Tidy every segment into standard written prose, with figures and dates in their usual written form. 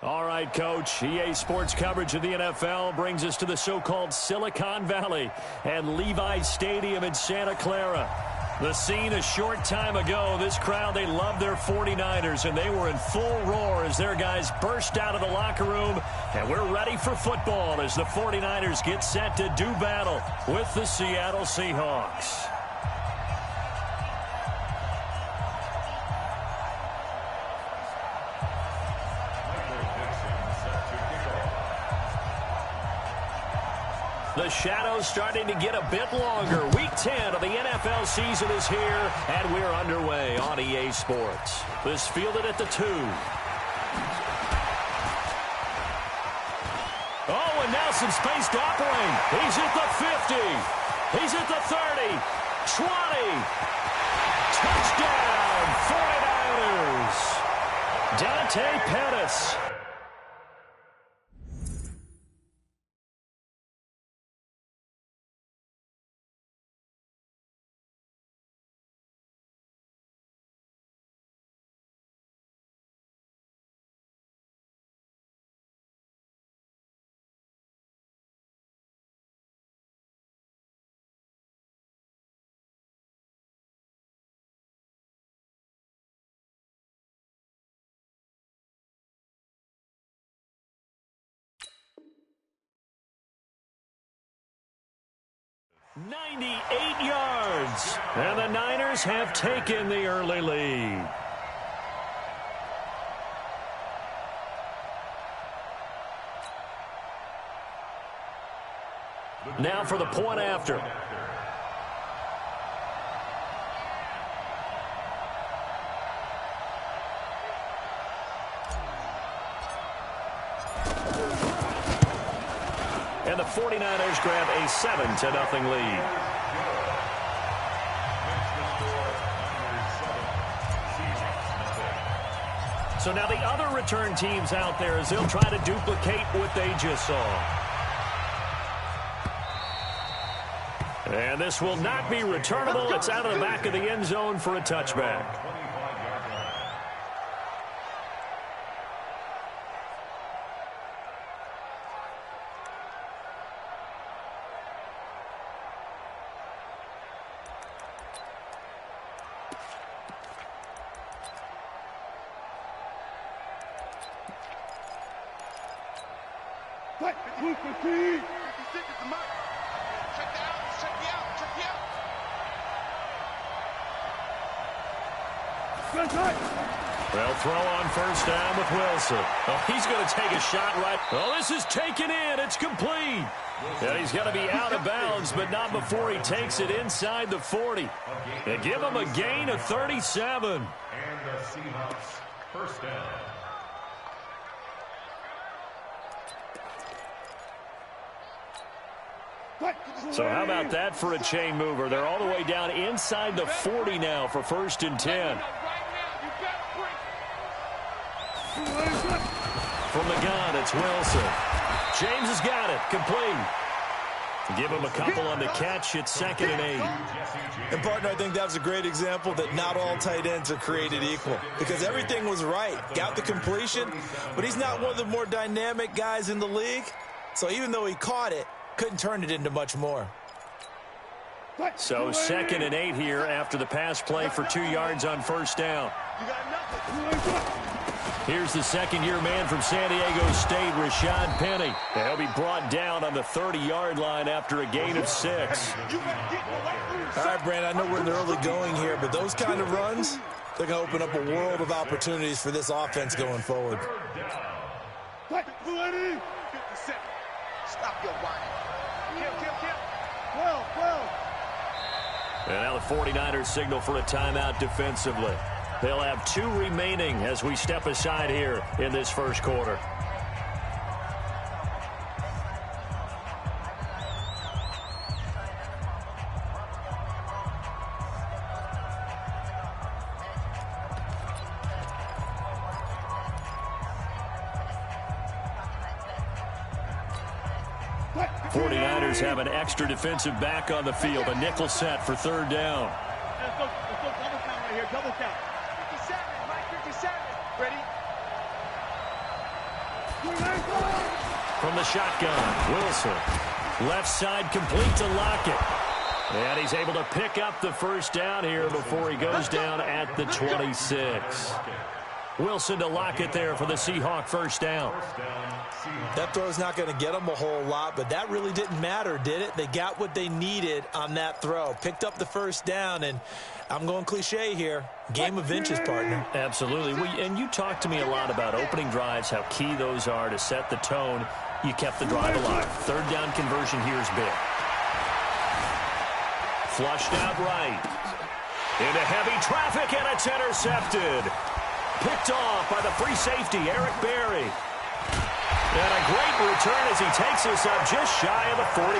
All right, Coach. EA Sports coverage of the NFL brings us to the so-called Silicon Valley and Levi's Stadium in Santa Clara. The scene a short time ago, this crowd, they loved their 49ers, and they were in full roar as their guys burst out of the locker room. And we're ready for football as the 49ers get set to do battle with the Seattle Seahawks. The shadow's starting to get a bit longer. Week 10 of the NFL season is here, and we're underway on EA Sports. This fielded at the 2. Oh, and now some space to operate. He's at the 50. He's at the 30. 20. Touchdown, 49ers. Dante Pettis. .98 yards, and the Niners have taken the early lead. Now for the point after. And the 49ers grab a 7-0 lead. So now the other return teams out there as they'll try to duplicate what they just saw. And this will not be returnable. It's out of the back of the end zone for a touchback. Well, throw on first down with Wilson. Oh, he's going to take a shot right. Oh, this is taken in. It's complete. And he's going to be out of bounds, but not before he takes it inside the 40. They give him a gain of 37. And the Seahawks first down. So how about that for a chain mover? They're all the way down inside the 40 now for 1st and 10. From the gun, it's Wilson. James has got it. Complete. Give him a couple on the catch. It's 2nd and 8. And, partner, I think that was a great example that not all tight ends are created equal. Because everything was right. Got the completion, but he's not one of the more dynamic guys in the league. So even though he caught it, couldn't turn it into much more. So 2nd and 8 here after the pass play for 2 yards on first down. Here's the second-year man from San Diego State, Rashad Penny. He'll be brought down on the 30-yard line after a gain of 6. All right, Brandon, I know we're in the early going here, but those kind of runs, they're going to open up a world of opportunities for this offense going forward. Stop your whining. And now the 49ers signal for a timeout defensively. They'll have 2 remaining as we step aside here in this first quarter. Have an extra defensive back on the field. A nickel set for 3rd down. Let's go double count right here. Double count. 57, Mike, 57. Ready? From the shotgun, Wilson. Left side complete to Lockett. And he's able to pick up the first down here before he goes down at the 26. Wilson to Lockett there for the Seahawk first down. That throw's not going to get them a whole lot, but that really didn't matter, did it? They got what they needed on that throw. Picked up the first down, and I'm going cliche here. Game of inches, partner. Absolutely. And you talked to me a lot about opening drives, how key those are to set the tone. You kept the drive alive. Third down conversion here is big. Flushed out right. Into heavy traffic, and it's intercepted. Picked off by the free safety, Eric Berry. And a great return as he takes us up just shy of the 45.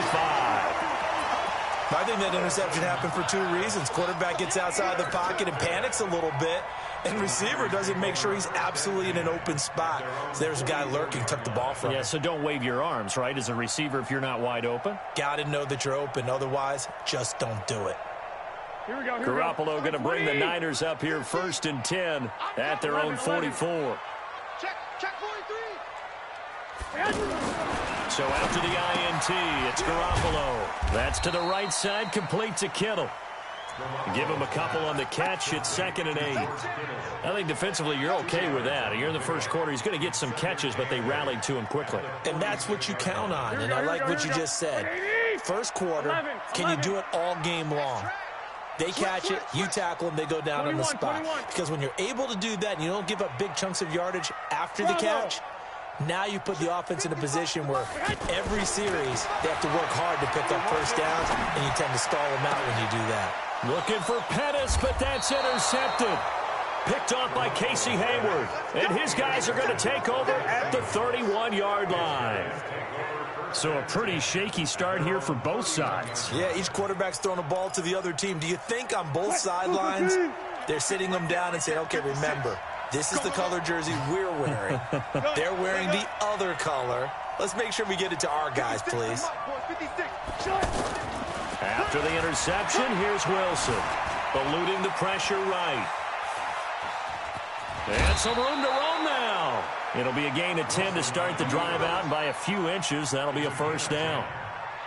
I think that interception happened for two reasons. Quarterback gets outside the pocket and panics a little bit, and receiver doesn't make sure he's absolutely in an open spot. So there's a guy lurking, took the ball from him. Yeah, so don't wave your arms, right, as a receiver if you're not wide open. Got to know that you're open. Otherwise, just don't do it. Here we go. Garoppolo going to bring the Niners up here 1st and 10 at their own 44. Check 43. So after the INT, it's Garoppolo. That's to the right side, complete to Kittle. Give him a couple on the catch. It's 2nd and 8. I think defensively you're okay with that. You're in the first quarter. He's going to get some catches, but they rallied to him quickly. And that's what you count on, and I like what you just said. First quarter, can you do it all game long? They catch it, you tackle them, they go down on the spot. Because when you're able to do that and you don't give up big chunks of yardage after the catch, now you put the offense in a position where every series they have to work hard to pick up first downs, and you tend to stall them out when you do that. Looking for Pettis, but that's intercepted. Picked off by Casey Hayward. And his guys are going to take over at the 31-yard line. So a pretty shaky start here for both sides. Yeah, each quarterback's throwing a ball to the other team. Do you think on both sidelines they're sitting them down and saying, okay, remember, this is the color jersey we're wearing. They're wearing the other color. Let's make sure we get it to our guys, please. After the interception, here's Wilson. Eluding the pressure right. And some room to roam now. It'll be a gain of 10 to start the drive out, and by a few inches, that'll be a first down.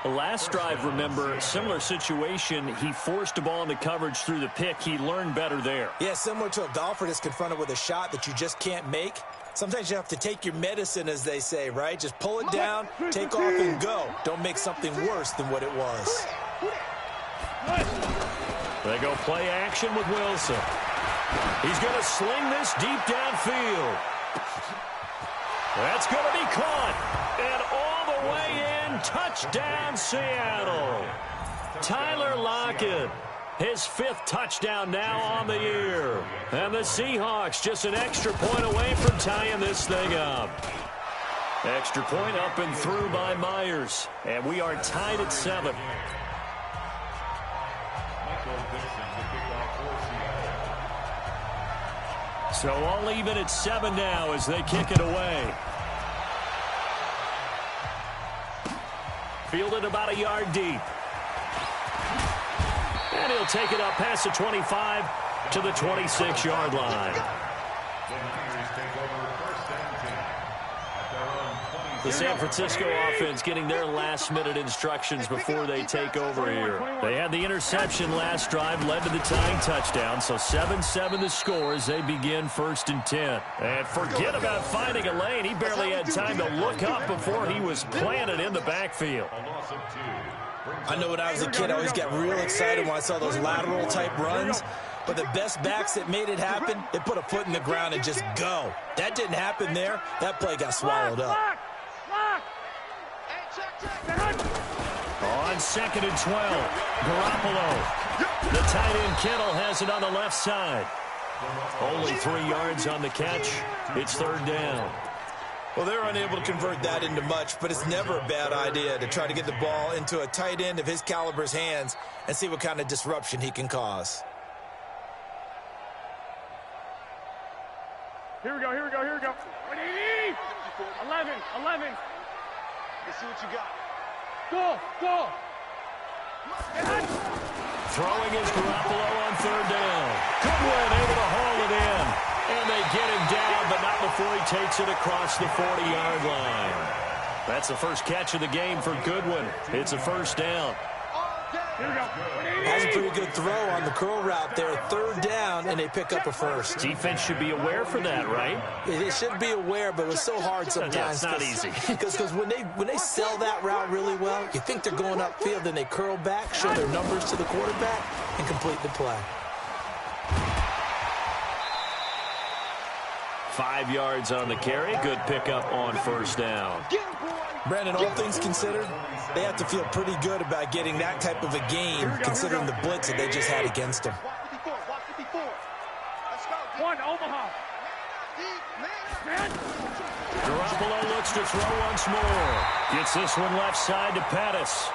The last drive, remember, similar situation. He forced a ball into coverage through the pick. He learned better there. Yeah, similar to a golfer that's confronted with a shot that you just can't make. Sometimes you have to take your medicine, as they say, right? Just pull it down, take off, and go. Don't make something worse than what it was. They go play action with Wilson. He's going to sling this deep downfield. That's going to be caught. And all the way in, touchdown Seattle. Tyler Lockett, his 5th touchdown now on the year. And the Seahawks just an extra point away from tying this thing up. Extra point up and through by Myers. And we are tied at 7. So all even at 7 now as they kick it away. Fielded about a yard deep. And he'll take it up past the 25 to the 26-yard line. The San Francisco offense getting their last-minute instructions before they take over here. They had the interception last drive, led to the tying touchdown, so 7-7 the score as they begin 1st and 10. And forget about finding a lane. He barely had time to look up before he was planted in the backfield. I know when I was a kid, I always got real excited when I saw those lateral-type runs. But the best backs that made it happen, they put a foot in the ground and just go. That didn't happen there. That play got swallowed up. On 2nd and 12, Garoppolo. The tight end Kittle has it on the left side. Only 3 yards on the catch. It's 3rd down. Well, they're unable to convert that into much, but it's never a bad idea to try to get the ball into a tight end of his caliber's hands and see what kind of disruption he can cause. Here we go. 11. Let's see what you got. Go. Throwing is Garoppolo on 3rd down. Goodwin able to haul it in. And they get him down, but not before he takes it across the 40-yard line. That's the first catch of the game for Goodwin. It's a first down. That's a pretty good throw on the curl route there. Third down, and they pick up a first. Defense should be aware for that, right? They should be aware, but it's so hard sometimes. Yeah, it's not easy. Because when they sell that route really well, you think they're going upfield, then they curl back, show their numbers to the quarterback, and complete the play. 5 yards on the carry. Good pickup on first down. Brandon, all things considered, they have to feel pretty good about getting that type of a gain, considering the blitz that they just had against them. Garoppolo looks to throw once more. Gets this one left side to Pettis.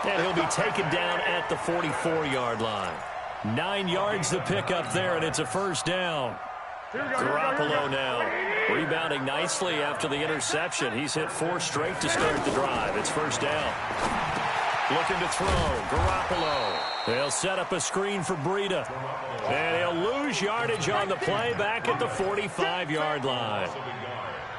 And he'll be taken down at the 44-yard line. 9 yards the pickup there, and it's a first down. Garoppolo now rebounding nicely after the interception. He's hit 4 straight to start the drive. It's first down. Looking to throw. Garoppolo. They'll set up a screen for Breida. And he'll lose yardage on the play back at the 45-yard line.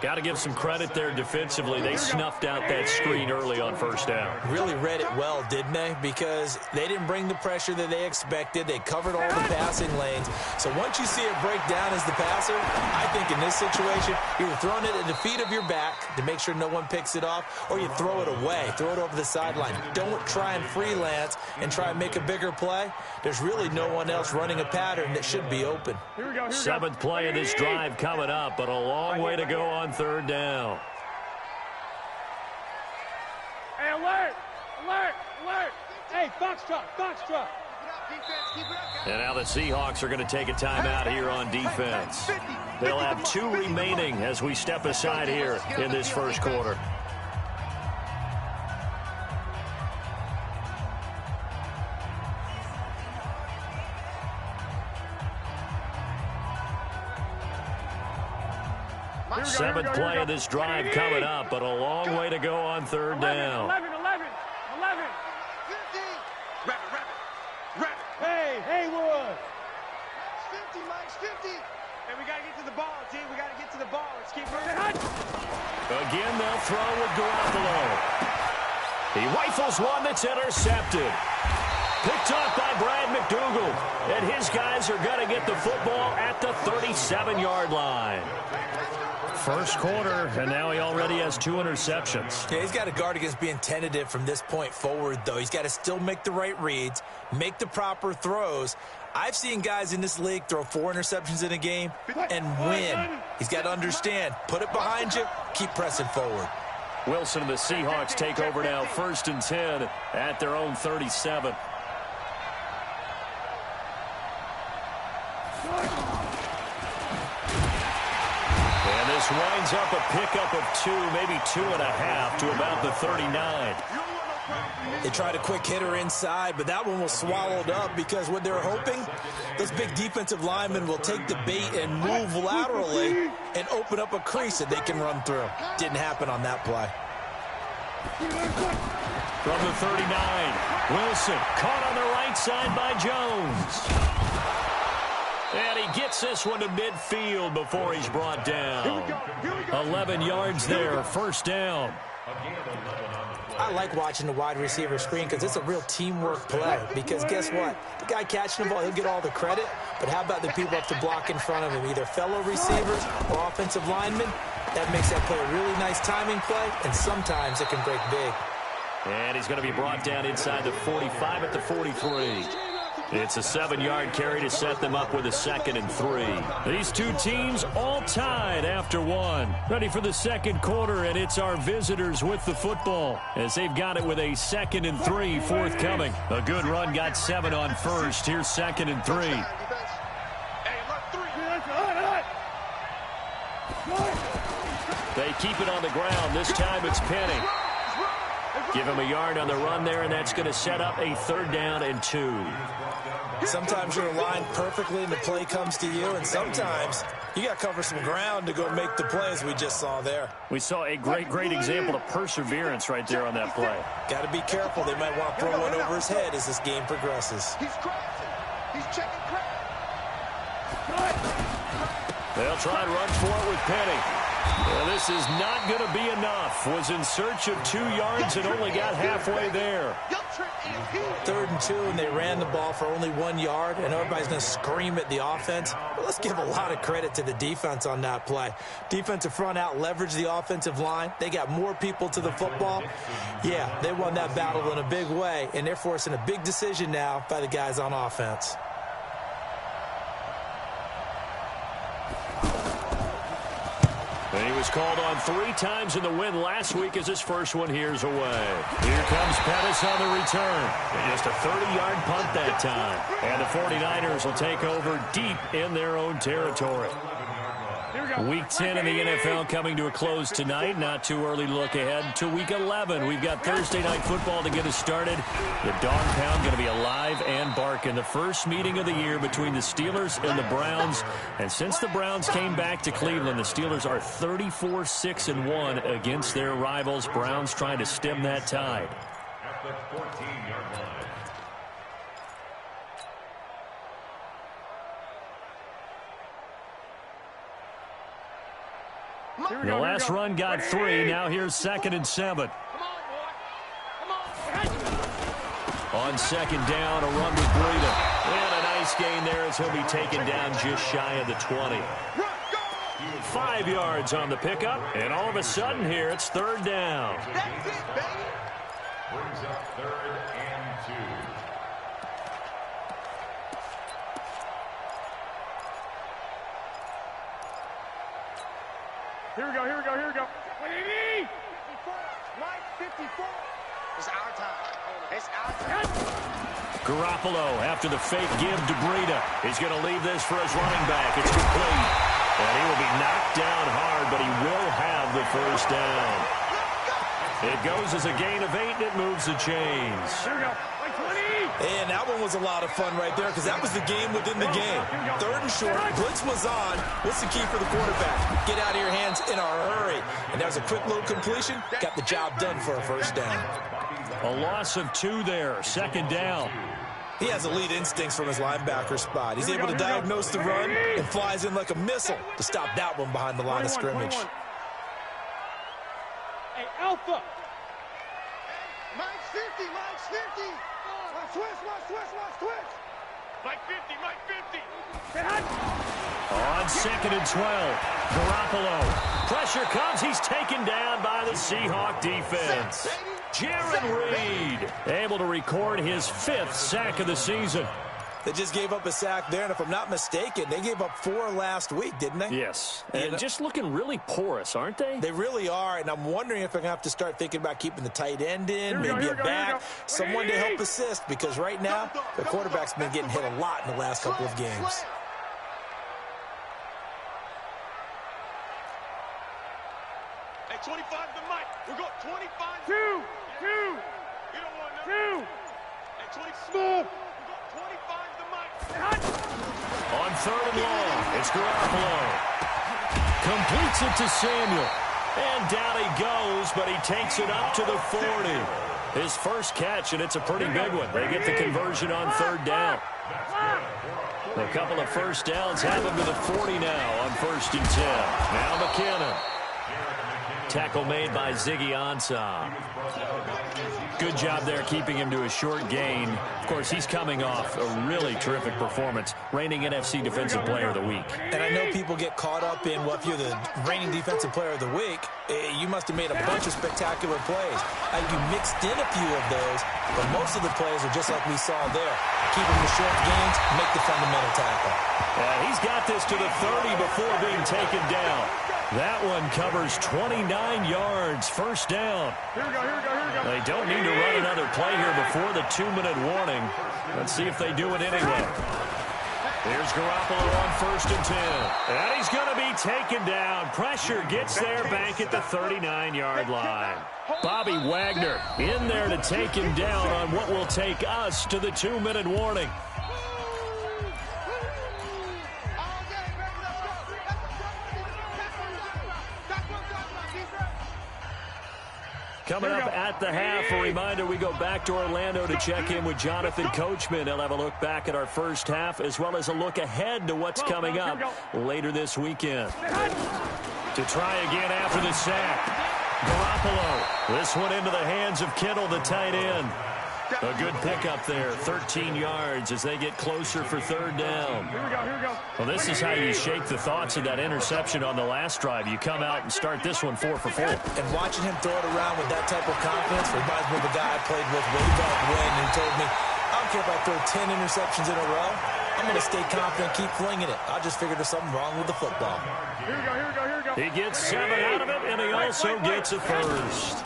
Got to give some credit there defensively. They snuffed out that screen early on first down. Really read it well, didn't they? Because they didn't bring the pressure that they expected. They covered all the passing lanes. So once you see it break down as the passer, I think in this situation, you're throwing it at the feet of your back to make sure no one picks it off, or you throw it away, throw it over the sideline. Don't try and freelance and try and make a bigger play. There's really no one else running a pattern that should be open. Seventh play of this drive coming up, but a long way to go on third down. Hey, alert! Alert! Alert! Hey, foxtrot! Foxtrot! And now the Seahawks are going to take a timeout here on defense. They'll have 2 remaining as we step aside here in this first quarter. Seventh play of this drive coming up, but a long way to go on third down. 11. Hey, Haywood. 50, Mike's 50. Hey, we got to get to the ball, T. We got to get to the ball. Let's keep moving. Again, they'll throw with Garoppolo. He rifles one that's intercepted. Picked off by Brad McDougal. And his guys are going to get the football at the 37-yard line. First quarter, and now he already has 2 interceptions. Yeah, he's got to guard against being tentative from this point forward, though. He's got to still make the right reads, make the proper throws. I've seen guys in this league throw 4 interceptions in a game and win. He's got to understand, put it behind you, keep pressing forward. Wilson and the Seahawks take over now, 1st and 10 at their own 37. This winds up a pickup of 2, maybe 2.5 to about the 39. They tried a quick hitter inside, but that one was swallowed up because what they're hoping, those big defensive linemen will take the bait and move laterally and open up a crease that they can run through. Didn't happen on that play. From the 39, Wilson caught on the right side by Jones. And he gets this one to midfield before he's brought down. 11 yards there, first down. I like watching the wide receiver screen because it's a real teamwork play. Because guess what? The guy catching the ball, he'll get all the credit. But how about the people up to block in front of him? Either fellow receivers or offensive linemen. That makes that play a really nice timing play. And sometimes it can break big. And he's going to be brought down inside the 45 at the 43. It's a 7-yard carry to set them up with a 2nd and 3. These two teams all tied after 1. Ready for the second quarter, and it's our visitors with the football as they've got it with a 2nd and 3 forthcoming. A good run got 7 on first. Here's 2nd and 3. They keep it on the ground. This time it's Penny. Give him a yard on the run there, and that's going to set up a 3rd down and 2. Sometimes you're aligned perfectly and the play comes to you, and sometimes you got to cover some ground to go make the play, as we just saw there. We saw a great example of perseverance right there on that play. Got to be careful. They might want to throw one over his head as this game progresses. He's crashing. He's checking crash. They'll try and run for it with Penny. Well, this is not going to be enough. Was in search of 2 yards and only got halfway there. 3rd and 2, and they ran the ball for only 1 yard, and everybody's going to scream at the offense. But let's give a lot of credit to the defense on that play. Defensive front out leveraged the offensive line. They got more people to the football. Yeah, they won that battle in a big way, and they're forcing a big decision now by the guys on offense. And he was called on 3 times in the win last week as his first one here's away. Here comes Pettis on the return. Just a 30-yard punt that time. And the 49ers will take over deep in their own territory. Week 10 in the NFL coming to a close tonight. Not too early to look ahead to Week 11. We've got Thursday Night Football to get us started. The Dog Pound going to be alive and barking. The first meeting of the year between the Steelers and the Browns. And since the Browns came back to Cleveland, the Steelers are 34-6-1 against their rivals. Browns trying to stem that tide. At the 14-yard line. The last run got 3. Now here's 2nd and 7. On 2nd down, a run with Breida. And a nice gain there as he'll be taken down just shy of the 20. 5 yards on the pickup, and all of a sudden here it's 3rd down. That's it, baby. Brings up 3rd and 2. Here we go, here we go, here we go. Mike, 54. It's our time. It's our time. Garoppolo after the fake give to Breida. He's going to leave this for his running back. It's complete. And he will be knocked down hard, but he will have the first down. It goes as a gain of 8, and it moves the chains. Here we go. And that one was a lot of fun right there because that was the game within the game. 3rd and short, blitz was on. What's the key for the quarterback? Get out of your hands in a hurry. And that was a quick little completion. Got the job done for a first down. A loss of 2 there, 2nd down. He has elite instincts from his linebacker spot. He's able to diagnose the run and flies in like a missile to stop that one behind the line of scrimmage. Hey, Alpha. Mike 50, Mike 50. Watch twist, watch twist, watch twist. Mike 50, Mike 50. On 2nd and 12, Garoppolo. Pressure comes. He's taken down by the Seahawk defense. Jaron Reed able to record his 5th sack of the season. They just gave up a sack there, and if I'm not mistaken, they gave up 4 last week, didn't they? Yes, and just looking really porous, aren't they? They really are, and I'm wondering if they're going to have to start thinking about keeping the tight end in, maybe a back, someone to help assist, because right now, the quarterback's been getting hit a lot in the last couple of games. Hey, 25 to Mike. We're going 25. 2. You don't want no. 2. Hey, 20 smooth. On 3rd and long, it's Garoppolo. Completes it to Samuel. And down he goes, but he takes it up to the 40. His first catch, and it's a pretty big one. They get the conversion on 3rd down. A couple of first downs have him to the 40 now on 1st and 10. Now McKinnon. Tackle made by Ziggy Ansah. Good job there keeping him to a short gain. Of course, he's coming off a really terrific performance, reigning NFC Defensive Player of the Week. And I know people get caught up in, well, if you're the reigning Defensive Player of the Week, you must have made a bunch of spectacular plays. You mixed in a few of those, but most of the plays are just like we saw there. Keep them to short gains, make the fundamental tackle. He's got this to the 30 before being taken down. That one covers 29 yards, first down. Here we go, here we go, here we go. They don't need to run another play here before the 2-minute warning. Let's see if they do it anyway. Here's Garoppolo on 1st and 10. And he's going to be taken down. Pressure gets there back at the 39-yard line. Bobby Wagner in there to take him down on what will take us to the 2-minute warning. Coming up at the half, a reminder, we go back to Orlando to check in with Jonathan Coachman. He'll have a look back at our first half as well as a look ahead to what's coming up later this weekend. To try again after the sack. Garoppolo. This one into the hands of Kittle, the tight end. A good pickup there, 13 yards as they get closer for third down. Here we go. Well, this is how you shake the thoughts of that interception on the last drive. You come out and start this one 4 for 4. And watching him throw it around with that type of confidence reminds me of a guy I played with way back when who told me, I don't care if I throw 10 interceptions in a row. I'm going to stay confident, keep flinging it. I just figured there's something wrong with the football. Here we go. He gets 7 out of it, and he also gets a first.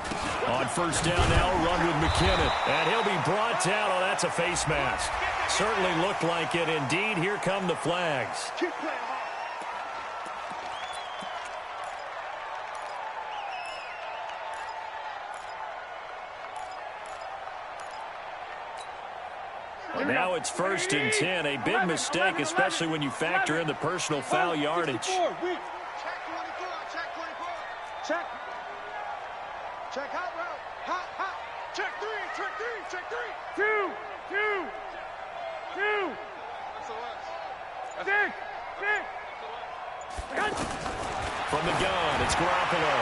On first down now, a run with McKinnon. And he'll be brought down. Oh, that's a face mask. Certainly looked like it. Indeed, here come the flags. Keep playing hard. Well, now it's 1st and 10. A big mistake, especially when you factor in the personal foul yardage. Check 24. Check. Check hot route. Hot. Check 3. Check 3. 2. Six. From the gun, it's Garoppolo.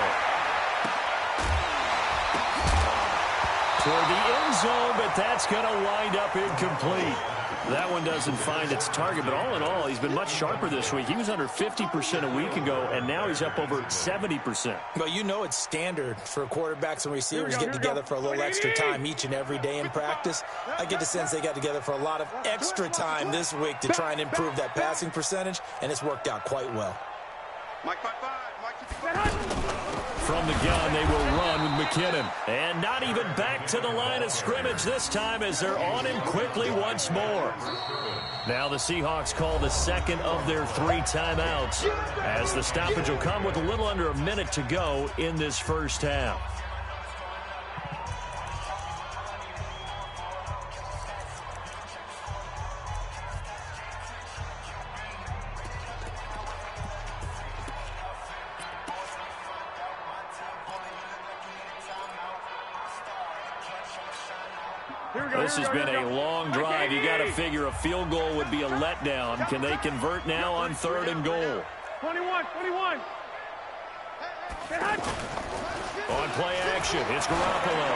Toward the end zone, but that's going to wind up incomplete. That one doesn't find its target, but all in all, he's been much sharper this week. He was under 50% a week ago, and now he's up over 70%. Well, you know it's standard for quarterbacks and receivers get together for a little extra time each and every day in practice. I get the sense they got together for a lot of extra time this week to try and improve that passing percentage, and it's worked out quite well. Mike 5-5. From the gun, they will run with McKinnon. And not even back to the line of scrimmage this time as they're on him quickly once more. Now the Seahawks call the second of their 3 timeouts as the stoppage will come with a little under a minute to go in this first half. This has been a long drive. You got to figure a field goal would be a letdown. Can they convert now on 3rd and goal? 21. On play action, it's Garoppolo.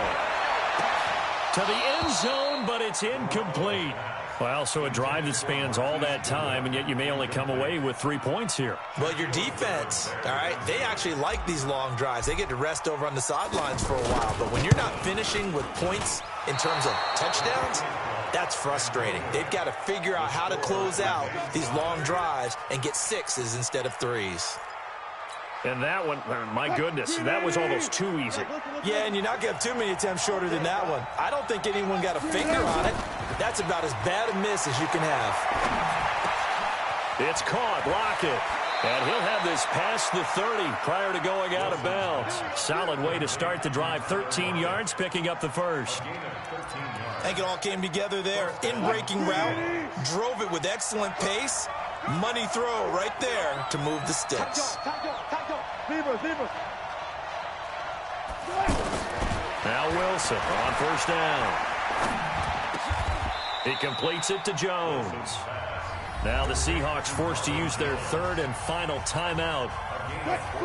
To the end zone, but it's incomplete. Well, so a drive that spans all that time, and yet you may only come away with 3 points here. Well, your defense, all right, they actually like these long drives. They get to rest over on the sidelines for a while. But when you're not finishing with points in terms of touchdowns, that's frustrating. They've got to figure out how to close out these long drives and get 6s instead of 3s. And that one, my goodness, that was almost too easy. Yeah, and you're not going to have too many attempts shorter than that one. I don't think anyone got a finger on it. That's about as bad a miss as you can have. It's caught, Lockett. And he'll have this past the 30 prior to going out of bounds. Solid way to start the drive. 13 yards, picking up the first. I think it all came together there. In-breaking route, drove it with excellent pace. Money throw right there to move the sticks. Now Wilson on first down. He completes it to Jones. Now the Seahawks forced to use their 3rd and final timeout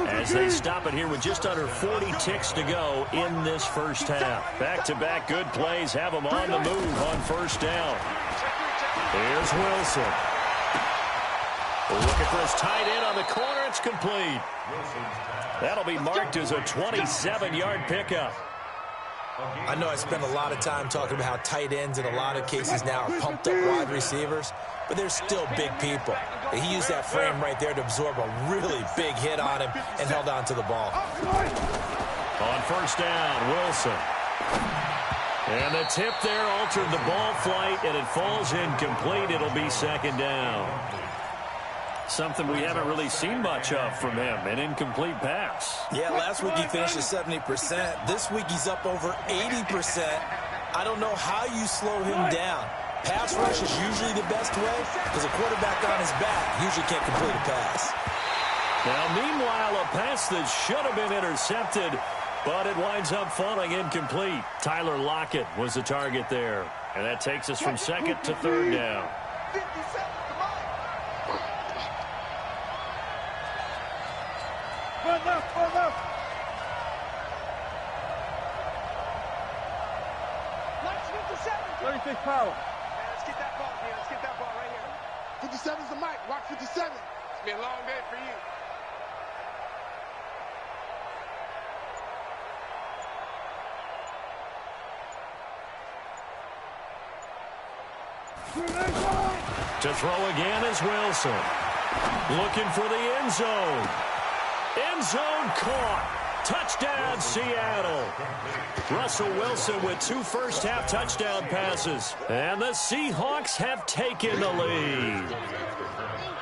as they stop it here with just under 40 ticks to go in this first half. Back-to-back good plays have them on the move on first down. Here's Wilson. Looking for his tight end on the corner. It's complete. That'll be marked as a 27-yard pickup. I know I spend a lot of time talking about how tight ends in a lot of cases now are pumped up wide receivers, but they're still big people. He used that frame right there to absorb a really big hit on him and held on to the ball. On first down, Wilson. And the tip there altered the ball flight, and it falls incomplete. It'll be 2nd down. Something we haven't really seen much of from him, an incomplete pass. Yeah, last week he finished at 70%. This week he's up over 80%. I don't know how you slow him down. Pass rush is usually the best way because a quarterback on his back usually can't complete a pass. Now, meanwhile, a pass that should have been intercepted But it winds up falling incomplete. Tyler Lockett was the target there. And that takes us from second to third down. 57 to mine. Run left, run left. Lights 57. 36 power. Let's get that ball here. Let's get that ball right here. 57's the mic. Rock 57. It's been a long day for you. To throw again is Wilson. Looking for the end zone. End zone caught. Touchdown, Seattle. Russell Wilson with 2 first-half touchdown passes. And the Seahawks have taken the lead.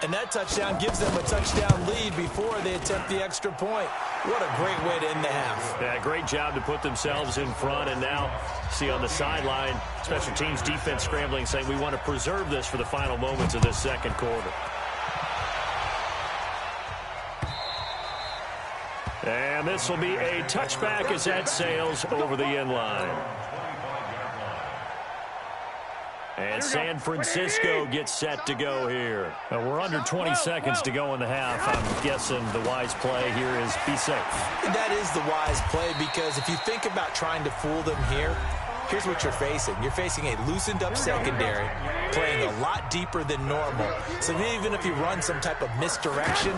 And that touchdown gives them a touchdown lead before they attempt the extra point. What a great way to end the half. Yeah, great job to put themselves in front. And now, see on the sideline, special teams defense scrambling, saying we want to preserve this for the final moments of this second quarter. And this will be a touchback as that sails over the end line. And San Francisco gets set to go here. Now we're under 20 seconds to go in the half. I'm guessing the wise play here is be safe. That is the wise play, because if you think about trying to fool them here, here's what you're facing. You're facing a loosened up secondary, playing a lot deeper than normal. So even if you run some type of misdirection,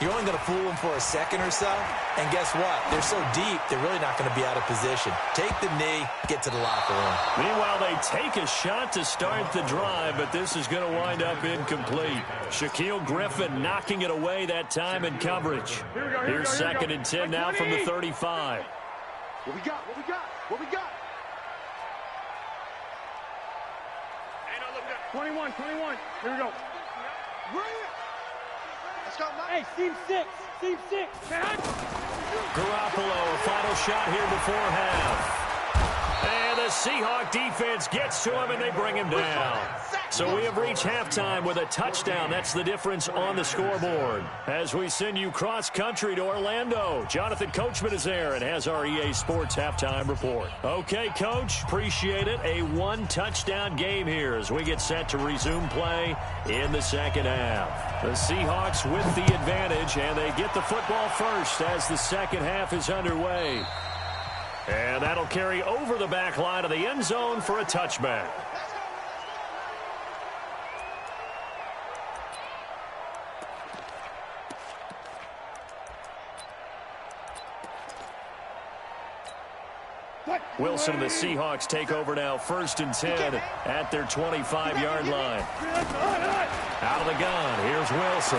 you're only going to fool them for a second or so. And guess what? They're so deep, they're really not going to be out of position. Take the knee, get to the locker room. Meanwhile, they take a shot to start the drive, but this is going to wind up incomplete. Shaquille Griffin knocking it away that time in coverage. Here's second and 10 now from the 35. What we got? What we got? What we got? 21. Here we go. Bring it. Let's go, Mike. Hey, team 6. Team 6. Garoppolo, a final shot here before half. And the Seahawk defense gets to him, and they bring him down. So we have reached halftime with a touchdown. That's the difference on the scoreboard. As we send you cross-country to Orlando, Jonathan Coachman is there and has our EA Sports halftime report. Okay, Coach, appreciate it. A one-touchdown game here as we get set to resume play in the second half. The Seahawks with the advantage, and they get the football first as the second half is underway. And that'll carry over the back line of the end zone for a touchback. Wilson and the Seahawks take over now, 1st and 10 at their 25-yard line. Out of the gun, here's Wilson.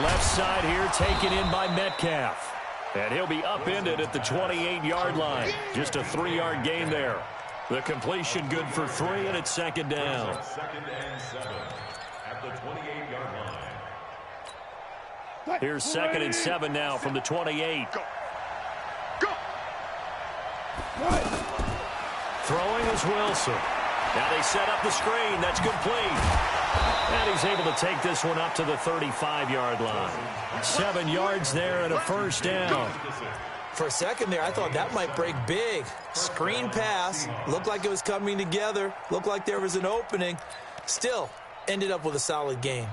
Left side here taken in by Metcalf. And he'll be upended at the 28-yard line. Just a 3-yard gain there. The completion good for 3, and it's second down. 2nd and 7 at the 28-yard line. Here's 2nd and 7 now from the 28. Throwing is Wilson. Now they set up the screen. That's complete. And he's able to take this one up to the 35-yard line. 7 yards there and a first down. For a second there, I thought that might break big. Screen pass. Looked like it was coming together. Looked like there was an opening. Still, ended up with a solid game.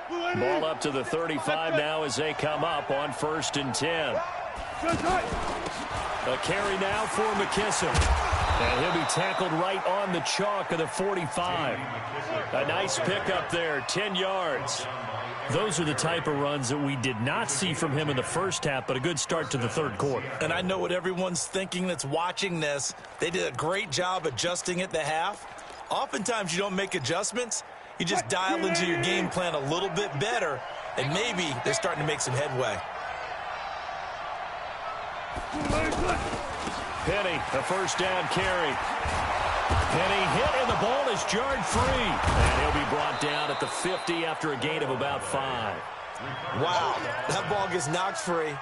Ball up to the 35 now as they come up on 1st and 10. A carry now for McKissick. And he'll be tackled right on the chalk of the 45. A nice pickup there, 10 yards. Those are the type of runs that we did not see from him in the first half, but a good start to the third quarter. And I know what everyone's thinking that's watching this. They did a great job adjusting at the half. Oftentimes you don't make adjustments. You just dial into your game plan a little bit better, and maybe they're starting to make some headway. Penny, a first down carry. Penny hit, and the ball is jarred free. And he'll be brought down at the 50 after a gain of about 5. Wow, that ball gets knocked free,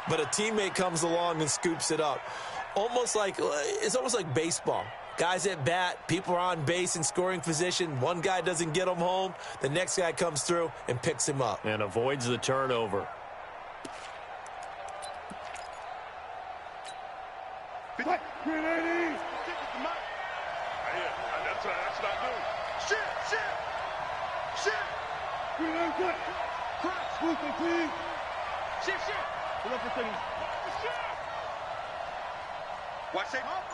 but a teammate comes along and scoops it up. It's almost like baseball. Guys at bat, people are on base in scoring position. One guy doesn't get him home. The next guy comes through and picks him up. And avoids the turnover. Fight. 380. That's what I do. Shit. 390. Cross. Shit. Pull up for 30. Watch safety. Hop.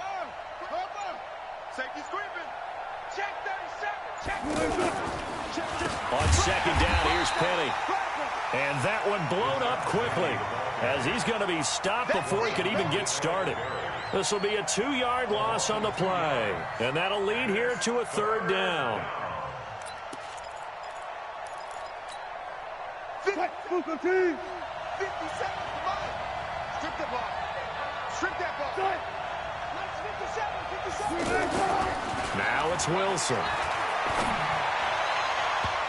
Safety screaming. Check 37. Check. On second down, here's Penny. And that one blown up quickly as he's going to be stopped before he could even get started. This will be a 2-yard loss on the play. And that'll lead here to a third down. Fight. 57. Strip the ball. Strip that ball. 57. Now it's Wilson.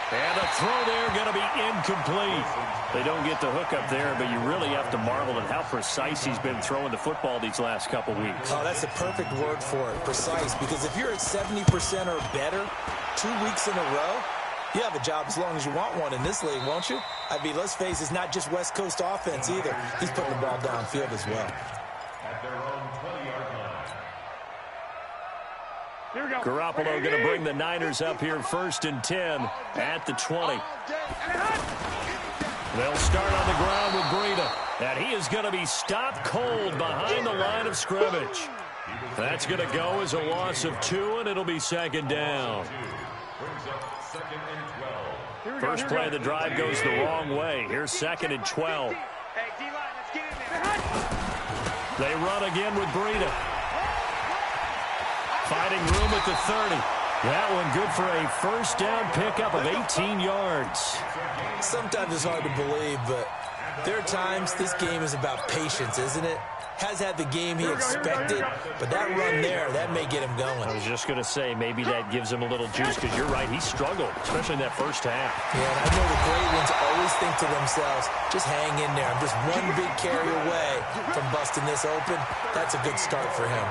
And the throw there going to be incomplete. They don't get the hook up there, but you really have to marvel at how precise he's been throwing the football these last couple weeks. Oh, that's the perfect word for it, precise, because if you're at 70% or better 2 weeks in a row, you have a job as long as you want one in this league, won't you? I mean, let's face it, it's not just West Coast offense either. He's putting the ball downfield as well. At their own 20-yard line. Here we go. Garoppolo going to bring the Niners up here 1st and 10 at the 20. They'll start on the ground with Breida. And he is going to be stopped cold behind the line of scrimmage. That's going to go as a loss of 2, and it'll be second down. Brings up 2nd and 12. First play of the drive goes the wrong way. Here's 2nd and 12. Hey, D-line, let's get in there. They run again with Breida. Finding room at the 30. That one good for a first down pickup of 18 yards. Sometimes it's hard to believe, but there are times this game is about patience, isn't it? Has had the game he expected, but that run there, that may get him going. I was just going to say, maybe that gives him a little juice, because you're right, he struggled, especially in that first half. Yeah, and I know the great ones always think to themselves, just hang in there. I'm just one big carry away from busting this open. That's a good start for him.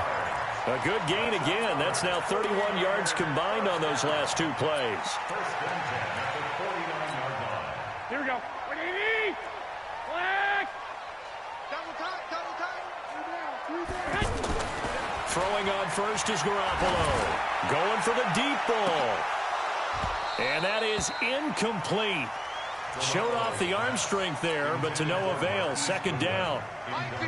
A good gain again. That's now 31 yards combined on those last 2 plays. First and 10 at the 49-yard line. Here we go. 180. Flag. Double time. Throwing on first is Garoppolo. Going for the deep ball. And that is incomplete. Showed off the arm strength there, but to no avail. Second down.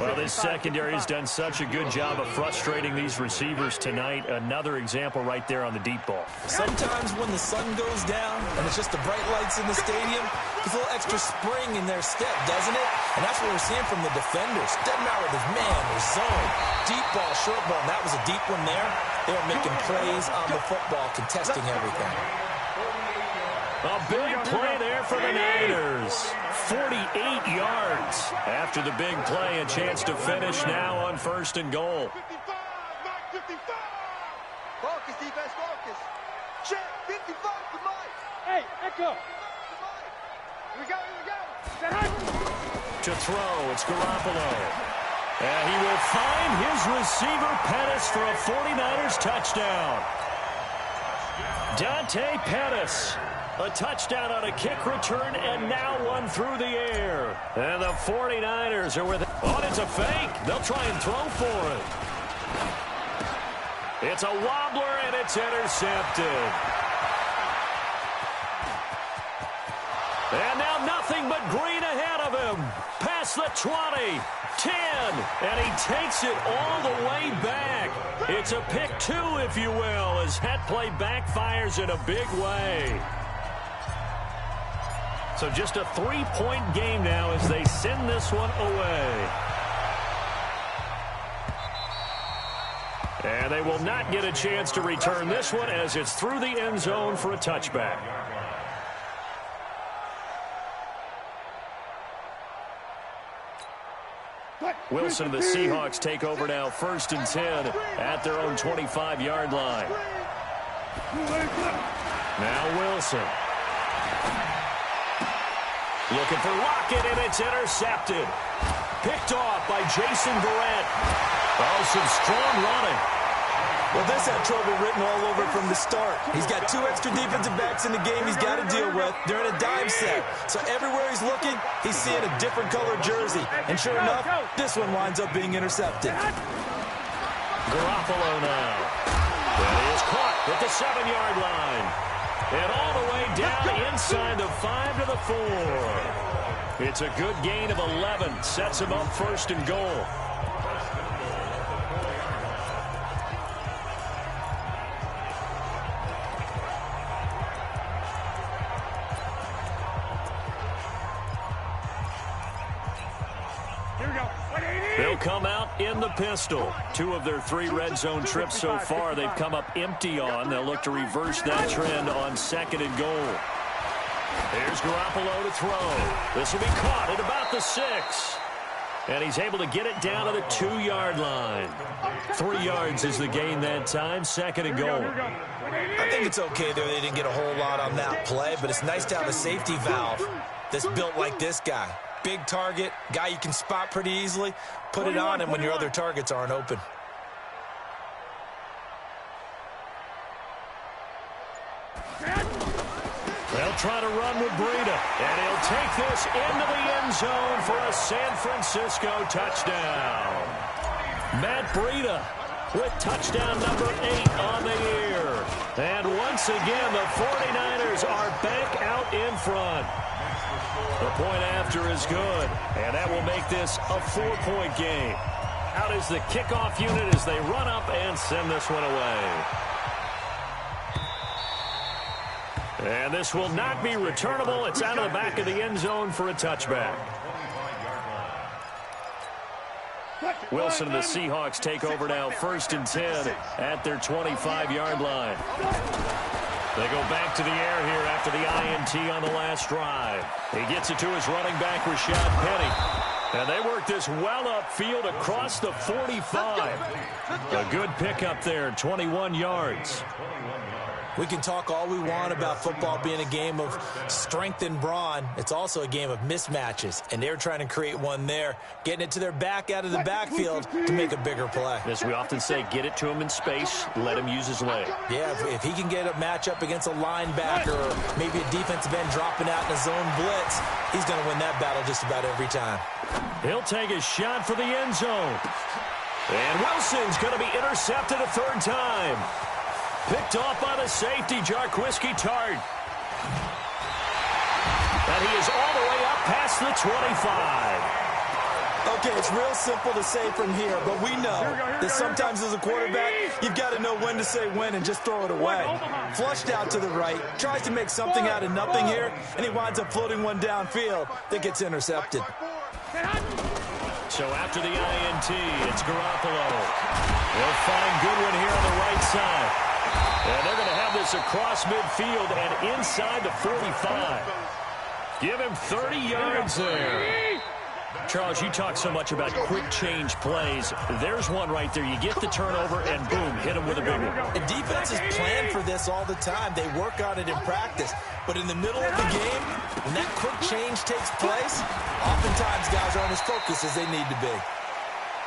Well, this secondary has done such a good job of frustrating these receivers tonight. Another example right there on the deep ball. Sometimes when the sun goes down and it's just the bright lights in the stadium, there's a little extra spring in their step, doesn't it? And that's what we're seeing from the defenders. Doesn't matter if it's man or zone, deep ball, short ball, and that was a deep one there. They are making plays on the football, contesting everything. A big play there for the Niners. 48 yards. After the big play, a chance to finish now on 1st and goal. 55. Focus, defense, focus. Check, 55 to Mike. Hey, Echo. Here we go. To throw, it's Garoppolo. And he will find his receiver, Pettis, for a 49ers touchdown. Dante Pettis. A touchdown on a kick return, and now one through the air. And the 49ers are with it. Oh, it's a fake. They'll try and throw for it. It's a wobbler, and it's intercepted. And now nothing but green ahead of him. Past the 20, 10, and he takes it all the way back. It's a pick 2, if you will, as that play backfires in a big way. So just a 3-point game now as they send this one away. And they will not get a chance to return this one as it's through the end zone for a touchback. Wilson and the Seahawks take over now 1st and 10 at their own 25-yard line. Now Wilson. Looking for Lockett, and it's intercepted. Picked off by Jason Verrett. Oh, some strong running. Well, this had trouble written all over from the start. He's got 2 extra defensive backs in the game he's got to deal with. They're in a dime set. So everywhere he's looking, he's seeing a different color jersey. And sure enough, this one winds up being intercepted. Garoppolo now. And he is caught at the 7-yard line. And all the way down inside the 5 to the 4. It's a good gain of 11. Sets him up 1st and goal. They'll come out in the pistol. 2 of their 3 red zone trips so far they've come up empty on. They'll look to reverse that trend on 2nd and goal. Here's Garoppolo to throw. This will be caught at about the 6. And he's able to get it down to the 2-yard line. 3 yards is the gain that time. 2nd and goal. I think it's okay there. They didn't get a whole lot on that play, but it's nice to have a safety valve that's built like this guy. Big target, guy you can spot pretty easily. Put it on him when your other targets aren't open. They'll try to run with Breida, and he'll take this into the end zone for a San Francisco touchdown. Matt Breida with touchdown number 8 on the year. And once again, the 49ers are back out in front. The point after is good, and that will make this a 4-point game. Out is the kickoff unit as they run up and send this one away. And this will not be returnable. It's out of the back of the end zone for a touchback. Wilson and the Seahawks take over now, 1st and 10 at their 25-yard line. They go back to the air here after the INT on the last drive. He gets it to his running back, Rashad Penny. And they work this well upfield across the 45. A good pickup there, 21 yards. We can talk all we want about football being a game of strength and brawn. It's also a game of mismatches, and they're trying to create one there, getting it to their back out of the backfield to make a bigger play. As we often say, get it to him in space, let him use his leg. Yeah, if he can get a matchup against a linebacker or maybe a defensive end dropping out in a zone blitz, he's going to win that battle just about every time. He'll take a shot for the end zone. And Wilson's going to be intercepted a 3rd time. Picked off by the safety, Jarquiski Tart. And he is all the way up past the 25. Okay, it's real simple to say from here, but we know that sometimes as a quarterback, you've got to know when to say when and just throw it away. Flushed out to the right, tries to make something out of nothing here, and he winds up floating one downfield that gets intercepted. So after the INT, it's Garoppolo. They'll find Goodwin here on the right side. And they're going to have this across midfield and inside the 45. Give him 30 yards there. Charles, you talk so much about quick change plays. There's one right there. You get the turnover and boom, hit him with a big one. And defenses plan for this all the time. They work on it in practice. But in the middle of the game, when that quick change takes place, oftentimes guys aren't as focused as they need to be.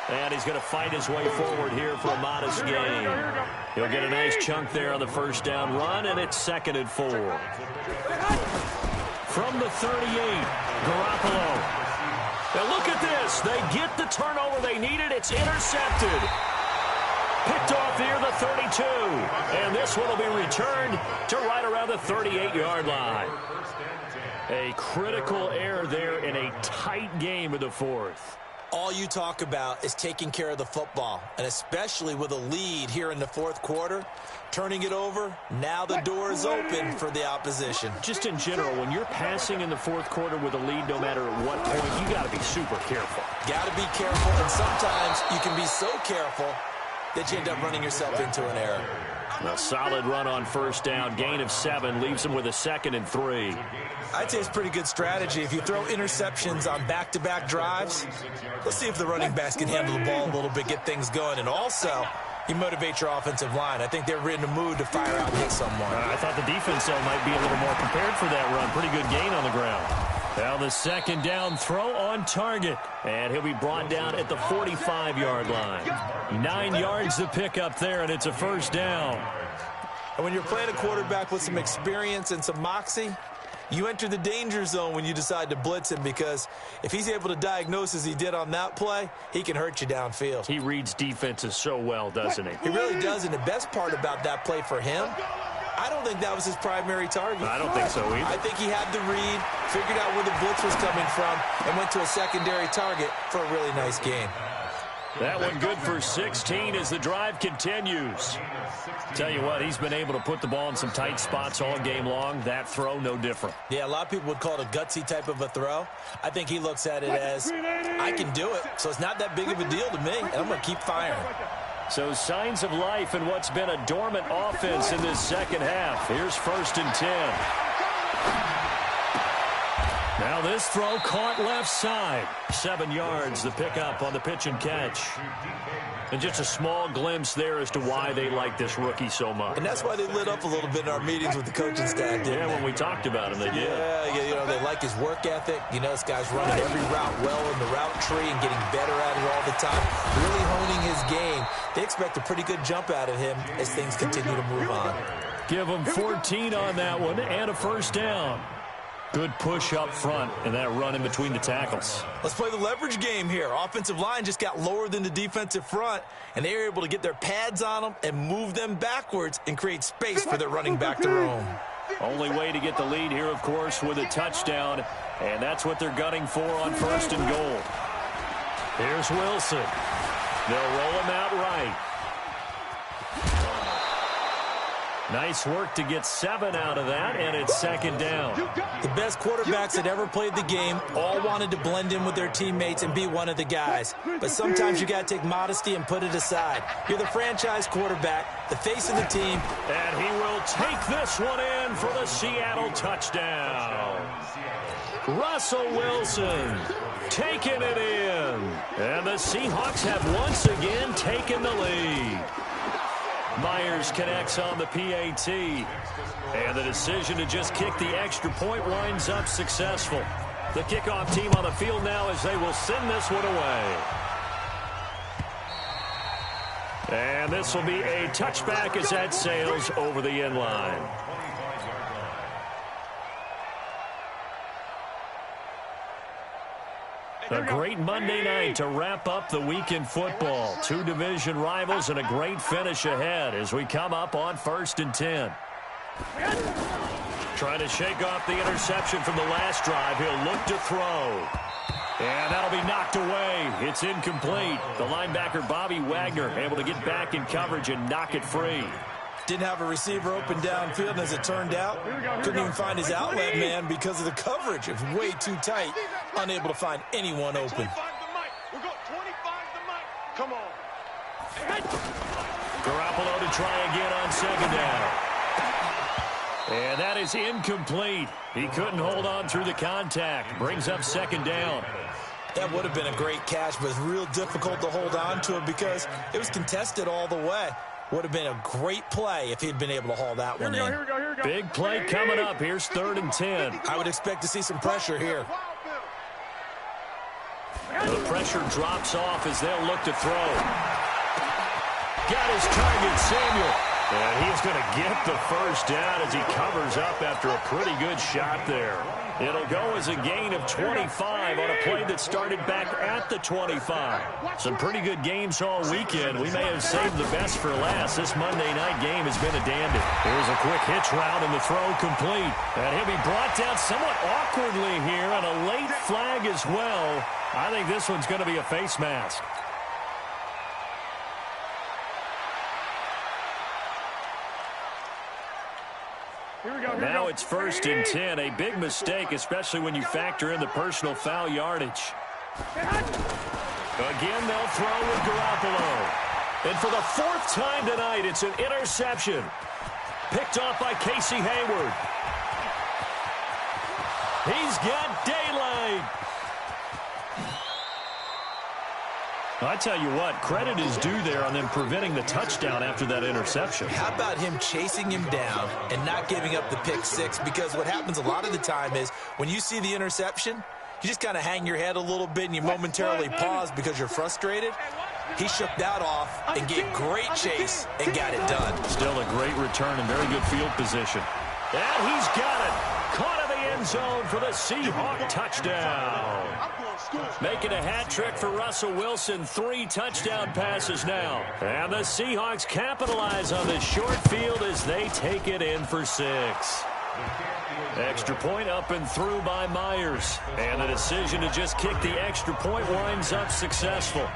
And he's going to fight his way forward here for a modest gain. He'll get a nice chunk there on the 1st down run, and it's 2nd and 4. From the 38, Garoppolo. Now look at this. They get the turnover they needed. It's intercepted. Picked off near the 32. And this one will be returned to right around the 38-yard line. A critical error there in a tight game of the 4th. All you talk about is taking care of the football, and especially with a lead here in the 4th quarter, turning it over, now the door is open for the opposition. Just in general, when you're passing in the 4th quarter with a lead, no matter at what point, you got to be super careful. Got to be careful, and sometimes you can be so careful that you end up running yourself into an error. A solid run on 1st down, gain of 7, leaves him with a 2nd and 3. I'd say it's pretty good strategy. If you throw interceptions on back-to-back drives, let's see if the running backs can handle the ball a little bit, get things going. And also, you motivate your offensive line. I think they're in the mood to fire out and hit someone. I thought the defense might be a little more prepared for that run. Pretty good gain on the ground. Now the 2nd down throw on target. And he'll be brought down at the 45-yard line. 9 yards to pick up there, and it's a 1st down. And when you're playing a quarterback with some experience and some moxie, you enter the danger zone when you decide to blitz him, because if he's able to diagnose as he did on that play, he can hurt you downfield. He reads defenses so well, doesn't he? He really does, and the best part about that play for him, I don't think that was his primary target. I don't think so either. I think he had the read, figured out where the blitz was coming from, and went to a secondary target for a really nice gain. That one good for 16 as the drive continues. Tell you what, he's been able to put the ball in some tight spots all game long. That throw, no different. Yeah, a lot of people would call it a gutsy type of a throw. I think he looks at it as, I can do it, so it's not that big of a deal to me, and I'm going to keep firing. So signs of life in what's been a dormant offense in this second half. Here's 1st and 10. Now this throw caught left side. 7 yards, the pickup on the pitch and catch. And just a small glimpse there as to why they like this rookie so much. And that's why they lit up a little bit in our meetings with the coaching staff, didn't they? When we talked about him, they did. Yeah, you know, they like his work ethic. You know, this guy's running every route well in the route tree and getting better at it all the time. Really honing his game. They expect a pretty good jump out of him as things continue to move on. Give him 14 on that one and a 1st down. Good push up front and that run in between the tackles. Let's play the leverage game here. Offensive line just got lower than the defensive front, and they were able to get their pads on them and move them backwards and create space for their running back to roam. Only way to get the lead here, of course, with a touchdown, and that's what they're gunning for on 1st and goal. Here's Wilson. They'll roll him out right. Nice work to get 7 out of that, and it's 2nd down. The best quarterbacks that ever played the game all wanted to blend in with their teammates and be one of the guys. But sometimes you got to take modesty and put it aside. You're the franchise quarterback, the face of the team. And he will take this one in for the Seattle touchdown. Russell Wilson taking it in. And the Seahawks have once again taken the lead. Myers connects on the PAT. And the decision to just kick the extra point winds up successful. The kickoff team on the field now as they will send this one away. And this will be a touchback as that sails over the end line. A great Monday night to wrap up the week in football. 2 division rivals and a great finish ahead as we come up on 1st and 10. Trying to shake off the interception from the last drive. He'll look to throw. And that'll be knocked away. It's incomplete. The linebacker, Bobby Wagner, able to get back in coverage and knock it free. Didn't have a receiver open downfield, and as it turned out, couldn't even find his outlet man because of the coverage. It was way too tight, unable to find anyone open. Come on. Garoppolo to try again on 2nd down. And that is incomplete. He couldn't hold on through the contact. Brings up 2nd down. That would have been a great catch, but it's real difficult to hold on to it because it was contested all the way. Would have been a great play if he'd been able to haul that one in. Big play coming up. Here's 3rd and 10. I would expect to see some pressure here. The pressure drops off as they'll look to throw. Got his target, Samuel. And he's going to get the 1st down as he covers up after a pretty good shot there. It'll go as a gain of 25 on a play that started back at the 25. Some pretty good games all weekend. We may have saved the best for last. This Monday night game has been a dandy. Here's a quick hitch route and the throw complete. And he'll be brought down somewhat awkwardly here on a late flag as well. I think this one's going to be a face mask. Now it's 1st and 10. A big mistake, especially when you factor in the personal foul yardage. Again, they'll throw with Garoppolo. And for the 4th time tonight, it's an interception. Picked off by Casey Hayward. He's got daylight. I tell you what, credit is due there on them preventing the touchdown after that interception. How about him chasing him down and not giving up the pick 6? Because what happens a lot of the time is when you see the interception, you just kind of hang your head a little bit and you momentarily pause because you're frustrated. He shook that off and gave great chase and got it done. Still a great return and very good field position. And he's got it. Caught in the end end zone for the Seahawk touchdown. Making a hat trick for Russell Wilson. 3 touchdown passes now. And the Seahawks capitalize on this short field as they take it in for 6. Extra point up and through by Myers. And the decision to just kick the extra point winds up successful.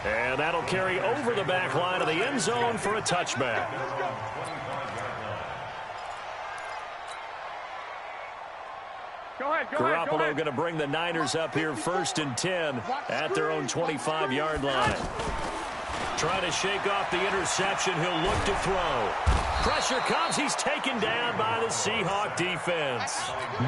And that'll carry over the back line of the end zone for a touchback. Garoppolo going to bring the Niners up here 1st and 10 at their own 25-yard line. Trying to shake off the interception. He'll look to throw. Pressure comes. He's taken down by the Seahawk defense.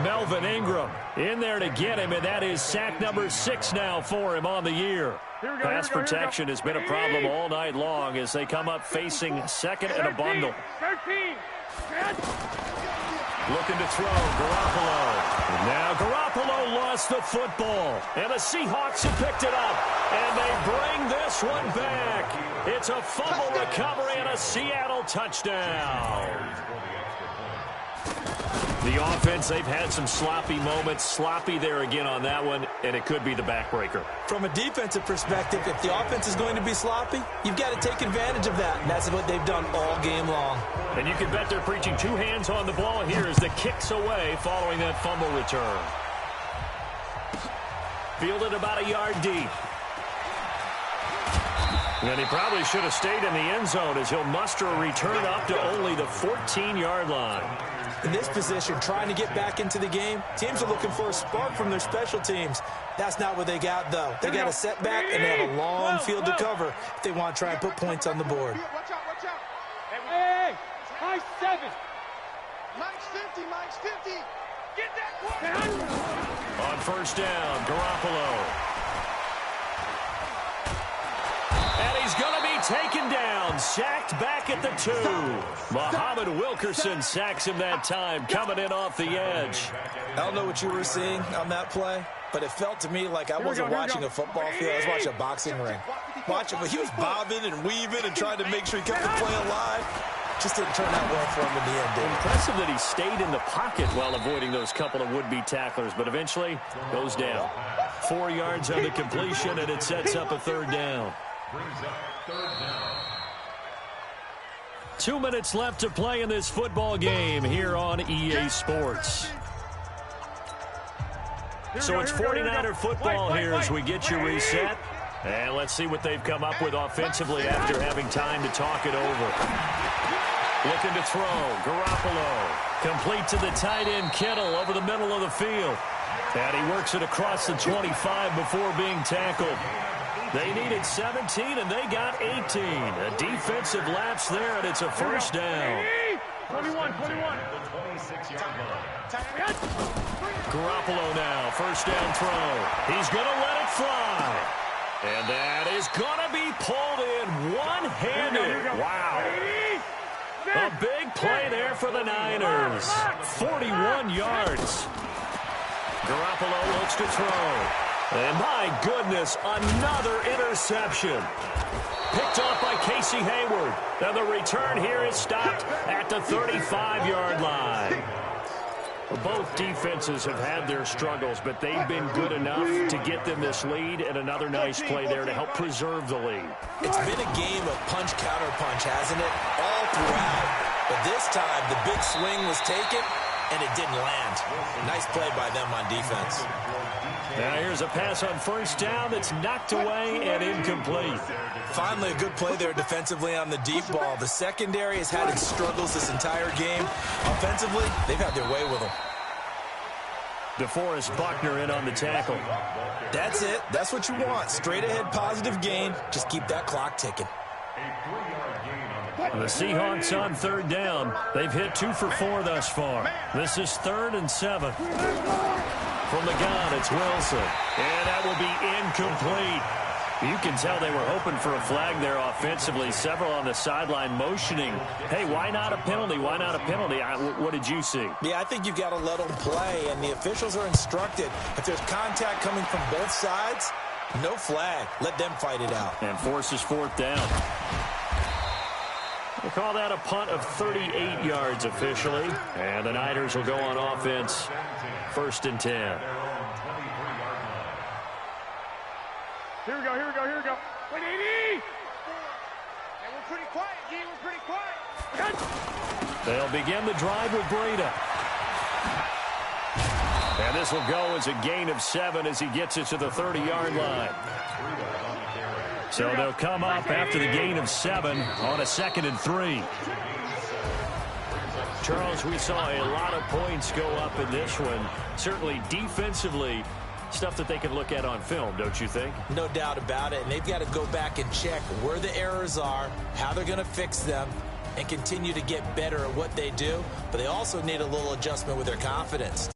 Melvin Ingram in there to get him, and that is sack number 6 now for him on the year. Pass protection has been a problem all night long as they come up facing 2nd and a bundle. 13. Looking to throw, Garoppolo. Now Garoppolo lost the football, and the Seahawks have picked it up, and they bring this one back. It's a fumble recovery and a Seattle touchdown. The offense, they've had some sloppy moments. Sloppy there again on that one, and it could be the backbreaker. From a defensive perspective, if the offense is going to be sloppy, you've got to take advantage of that, and that's what they've done all game long. And you can bet they're preaching 2 hands on the ball here as the kick's away following that fumble return. Fielded about a yard deep. And he probably should have stayed in the end zone as he'll muster a return up to only the 14-yard line. In this position, trying to get back into the game, teams are looking for a spark from their special teams. That's not what they got, though. They got a setback, and they have a long field to cover if they want to try and put points on the board. Watch out, watch out. Hey, high 7. Mike's 50, Mike's 50. Get that one. On 1st down, Garoppolo. And he's going to be taken down, sacked back at the 2. Muhammad Wilkerson sacks him that time, coming in off the edge. I don't know what you were seeing on that play, but it felt to me like I wasn't watching a football field. I was watching a boxing ring. But he was bobbing and weaving and trying to make sure he kept the play alive. Just didn't turn out well for him in the end, did it? Impressive that he stayed in the pocket while avoiding those couple of would-be tacklers, but eventually goes down. 4 yards on the completion, and it sets up a 3rd down. 2 minutes left to play in this football game here on EA Sports. So it's 49er football here as we get you reset. And let's see what they've come up with offensively after having time to talk it over. Looking to throw, Garoppolo. Complete to the tight end, Kittle, over the middle of the field. And he works it across the 25 before being tackled. They needed 17, and they got 18. A defensive lapse there, and it's a 1st down. 21. Garoppolo now, 1st down throw. He's going to let it fly. And that is going to be pulled in one-handed. Wow. A big play there for the Niners. 41 yards. Garoppolo looks to throw. And my goodness, another interception. Picked off by Casey Hayward. And the return here is stopped at the 35-yard line. Both defenses have had their struggles, but they've been good enough to get them this lead, and another nice play there to help preserve the lead. It's been a game of punch-counter-punch, hasn't it? All throughout. But this time, the big swing was taken, and it didn't land. Nice play by them on defense. Now here's a pass on 1st down that's knocked away and incomplete. Finally, a good play there defensively on the deep ball. The secondary has had its struggles this entire game. Offensively, they've had their way with them. DeForest Buckner in on the tackle. That's it. That's what you want. Straight ahead positive gain. Just keep that clock ticking. The Seahawks on 3rd down. They've hit 2 for 4 thus far. This is 3rd and 7. From the gun, it's Wilson. And that will be incomplete. You can tell they were hoping for a flag there offensively. Several on the sideline motioning. Hey, why not a penalty? Why not a penalty? What did you see? Yeah, I think you've got to let them play, and the officials are instructed. If there's contact coming from both sides, no flag. Let them fight it out. And forces 4th down. call that a punt of 38 yards officially. And the Niners will go on offense. 1st and 10. Here we go, here we go, here we go. 180! And we're pretty quiet, G. We're pretty quiet. They'll begin the drive with Breida. And this will go as a gain of 7 as he gets it to the 30-yard line. So they'll come up after the gain of 7 on a 2nd and 3. Charles, we saw a lot of points go up in this one. Certainly defensively, stuff that they can look at on film, don't you think? No doubt about it. And they've got to go back and check where the errors are, how they're going to fix them, and continue to get better at what they do. But they also need a little adjustment with their confidence.